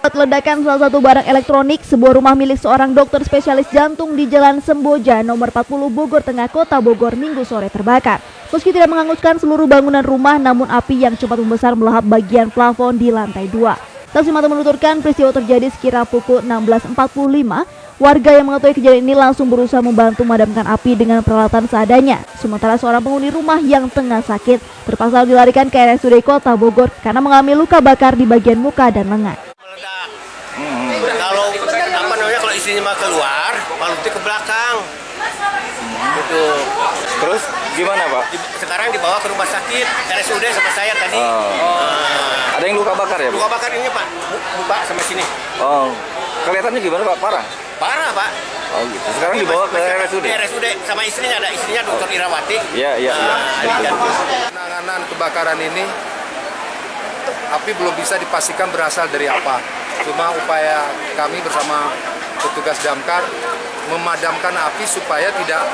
Akibat ledakan salah satu barang elektronik, sebuah rumah milik seorang dokter spesialis jantung di Jalan Semboja nomor 40 Bogor Tengah Kota Bogor Minggu sore terbakar. Meski tidak menghanguskan seluruh bangunan rumah, namun api yang cepat membesar melahap bagian plafon di lantai 2. Saksi mata menuturkan peristiwa terjadi sekira pukul 16.45. Warga yang mengetahui kejadian ini langsung berusaha membantu memadamkan api dengan peralatan seadanya. Sementara seorang penghuni rumah yang tengah sakit terpaksa dilarikan ke RSUD Kota Bogor karena mengalami luka bakar di bagian muka dan lengan. Kalau istrinya mah keluar, balutnya ke belakang. Gitu. Terus gimana, Pak? Sekarang dibawa ke rumah sakit RSUD sama saya tadi. Ada yang luka bakar ya, Bu? Luka bakar ini, Pak. Muka sama sini. Oh. Kelihatannya gimana, Pak? Parah? Parah, Pak. Oh gitu. Sekarang dibawa ke RSUD? RSUD sama istrinya, ada istrinya Dr. Irawati. Iya. Penanganan kebakaran ini, api belum bisa dipastikan berasal dari apa. Cuma upaya kami bersama petugas damkar memadamkan api supaya tidak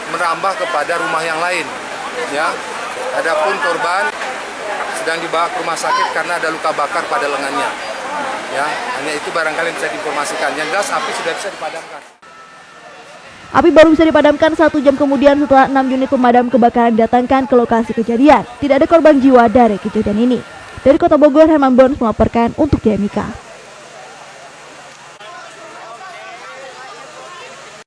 merambah kepada rumah yang lain. Ya, adapun korban sedang dibawa ke rumah sakit karena ada luka bakar pada lengannya. Ya, hanya itu barangkali bisa diinformasikan. Yang jelas api sudah bisa dipadamkan. Api baru bisa dipadamkan 1 jam kemudian setelah 6 unit pemadam kebakaran didatangkan ke lokasi kejadian. Tidak ada korban jiwa dari kejadian ini. Dari Kota Bogor, Herman Bons melaporkan untuk DMIK.